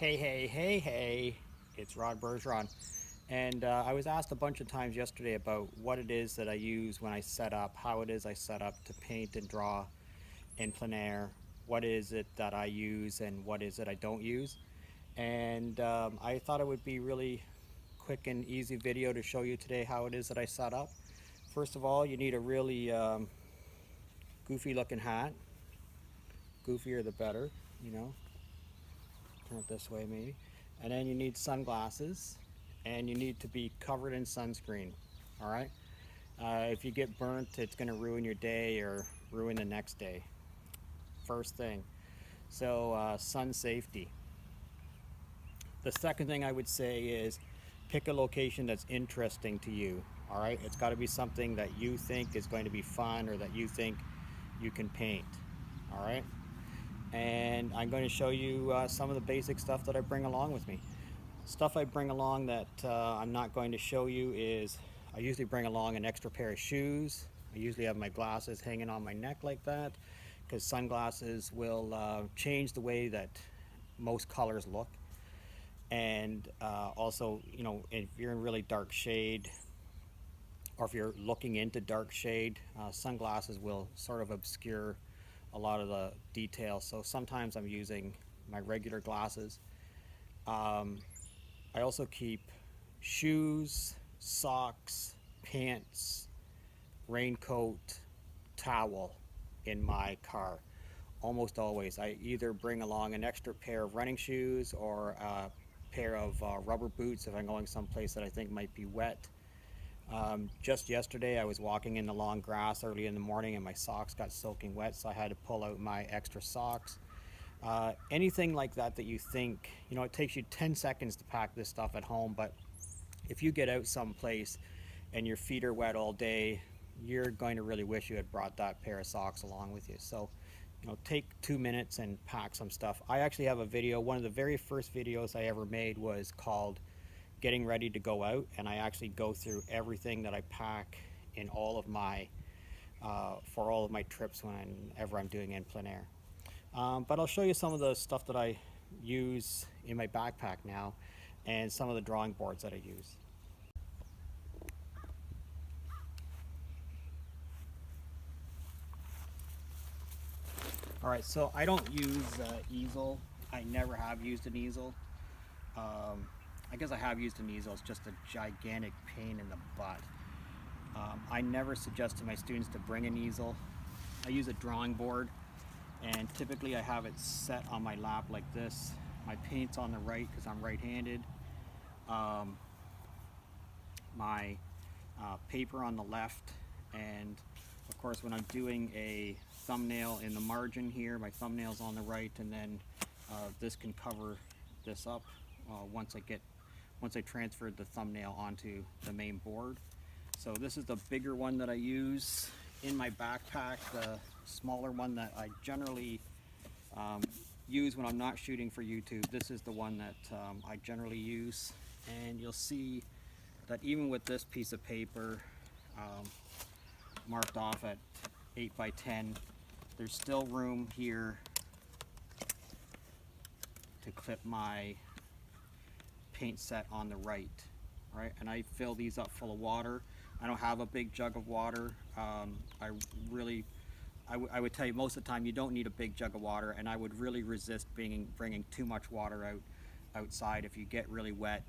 Hey, it's Bergeron. And I was asked a bunch of times yesterday about what it is that I use when I set up, how it is I set up to paint and draw in plein air, what is it that I use and what is it I don't use. And I thought it would be really quick and easy video to show you today how it is that I set up. First of all, you need a really goofy looking hat. Goofier the better, you know. Turn it this way maybe. And then you need sunglasses and you need to be covered in sunscreen. All right. If you get burnt, it's going to ruin your day or ruin the next day. First thing. So sun safety. The second thing I would say is pick a location that's interesting to you. All right. It's got to be something that you think is going to be fun or that you think you can paint. All right. And I'm going to show you some of the basic stuff that I bring along with me. Stuff I bring along that I'm not going to show you is I usually bring along an extra pair of shoes. I usually have my glasses hanging on my neck like that because sunglasses will change the way that most colors look. And also, you know, if you're in really dark shade or if you're looking into dark shade, sunglasses will sort of obscure a lot of the details. So sometimes I'm using my regular glasses. I also keep shoes, socks, pants, raincoat, towel in my car. Almost always. I either bring along an extra pair of running shoes or a pair of rubber boots if I'm going someplace that I think might be wet. Just yesterday I was walking in the long grass early in the morning and my socks got soaking wet, so I had to pull out my extra socks. Anything like that that you think, you know, it takes you 10 seconds to pack this stuff at home, but if you get out someplace and your feet are wet all day, you're going to really wish you had brought that pair of socks along with you. So, you know, take 2 minutes and pack some stuff. I actually have a video. One of the very first videos I ever made was called Getting Ready to Go Out, and I actually go through everything that I pack in all of my for all of my trips whenever I'm doing in plein air. But I'll show you some of the stuff that I use in my backpack now and some of the drawing boards that I use. Alright, so I don't use easel. I never have used an easel. I guess I have used an easel. It's just a gigantic pain in the butt. I never suggest to my students to bring an easel. I use a drawing board, and typically I have it set on my lap like this. My paint's on the right because I'm right-handed. My paper on the left, and of course when I'm doing a thumbnail in the margin here, my thumbnail's on the right, and then this can cover this up once I transferred the thumbnail onto the main board. So this is the bigger one that I use in my backpack. The smaller one that I generally use when I'm not shooting for YouTube, this is the one that I generally use. And you'll see that even with this piece of paper marked off at 8 by 10, there's still room here to clip my paint set on the right, and I fill these up full of water. I don't have a big jug of water. I would tell you most of the time you don't need a big jug of water, and I would really resist bringing too much water outside. If you get really wet,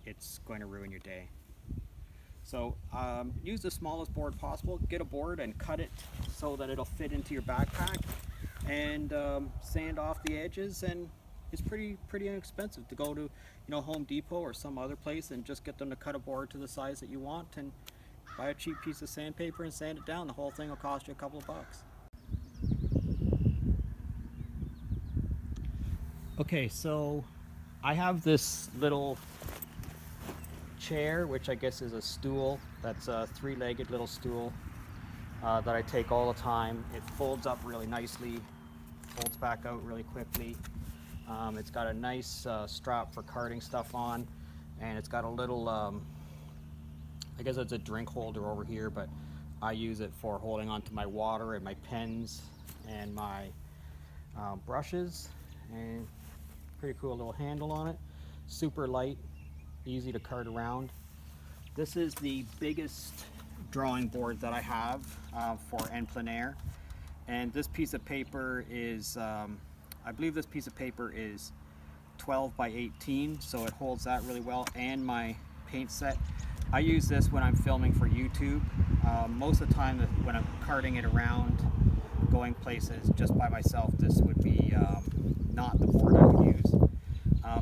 it's going to ruin your day. So use the smallest board possible. Get a board and cut it so that it'll fit into your backpack, and sand off the edges, and it's pretty inexpensive to go to, you know, Home Depot or some other place and just get them to cut a board to the size that you want and buy a cheap piece of sandpaper and sand it down. The whole thing will cost you a couple of bucks. Okay, so I have this little chair, which I guess is a stool. That's a three-legged little stool that I take all the time. It folds up really nicely, folds back out really quickly. It's got a nice strap for carting stuff on, and it's got a little, I guess it's a drink holder over here, but I use it for holding onto my water and my pens and my brushes. And Pretty cool little handle on it. Super light, easy to cart around. This is the biggest drawing board that I have for en plein air. And this piece of paper is, I believe this piece of paper is 12 by 18, so it holds that really well, and my paint set. I use this when I'm filming for YouTube. Most of the time when I'm carting it around, going places just by myself, this would be not the board I would use.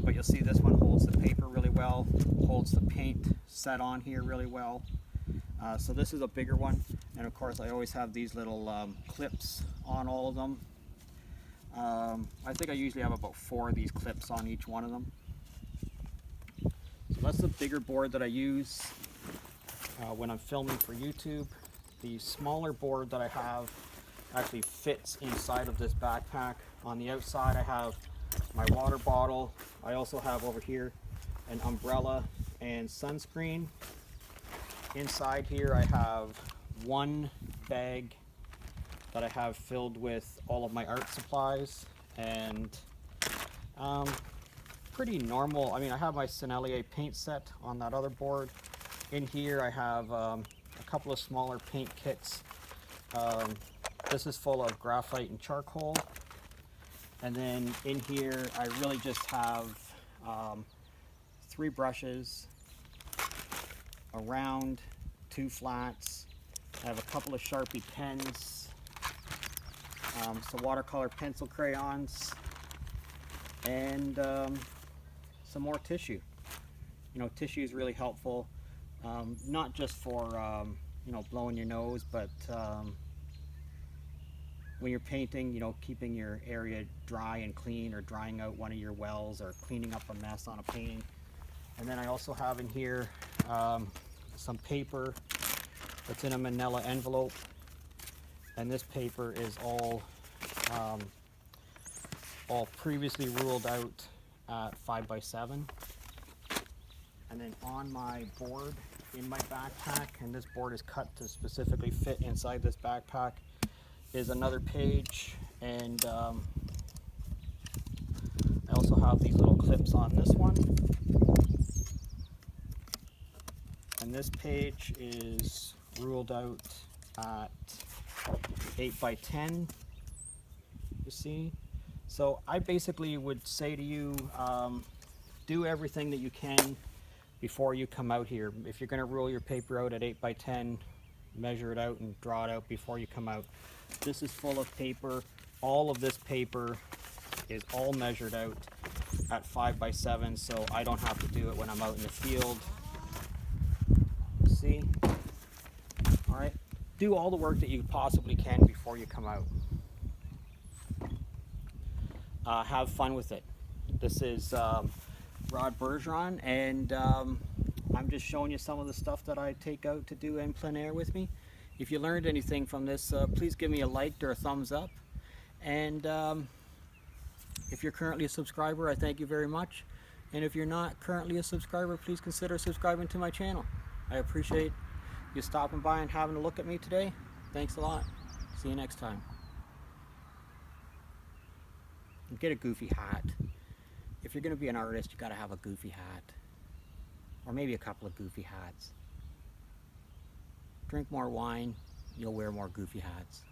But you'll see this one holds the paper really well, holds the paint set on here really well. So this is a bigger one, and of course I always have these little clips on all of them. I think I usually have about 4 of these clips on each one of them. So that's the bigger board that I use when I'm filming for YouTube. The smaller board that I have actually fits inside of this backpack. On the outside I have my water bottle. I also have over here an umbrella and sunscreen. Inside here I have one bag that I have filled with all of my art supplies, and pretty normal. I mean, I have my Sennelier paint set on that other board. In here I have a couple of smaller paint kits. This is full of graphite and charcoal. And then in here I really just have 3 brushes, a round, 2 flats. I have a couple of Sharpie pens, some watercolor pencil crayons, and some more tissue. You know, tissue is really helpful, not just for you know, blowing your nose, but when you're painting, you know, keeping your area dry and clean, or drying out one of your wells, or cleaning up a mess on a painting. And then I also have in here some paper that's in a manila envelope, and this paper is all previously ruled out at 5x7. And then on my board in my backpack, and this board is cut to specifically fit inside this backpack, is another page, and I also have these little clips on this one. And this page is ruled out at 8x10, you see. So I basically would say to you, do everything that you can before you come out here. If you're going to rule your paper out at 8x10, measure it out and draw it out before you come out. This is full of paper. All of this paper is all measured out at 5x7, so I don't have to do it when I'm out in the field. See? Alright, do all the work that you possibly can before you come out. Have fun with it. This is Rod Bergeron, and I'm just showing you some of the stuff that I take out to do en plein air with me. If you learned anything from this, please give me a like or a thumbs up. And if you're currently a subscriber, I thank you very much. And if you're not currently a subscriber, please consider subscribing to my channel. I appreciate you stopping by and having a look at me today. Thanks a lot. See you next time. And get a goofy hat. If you're going to be an artist, you got to have a goofy hat. Or maybe a couple of goofy hats. Drink more wine, you'll wear more goofy hats.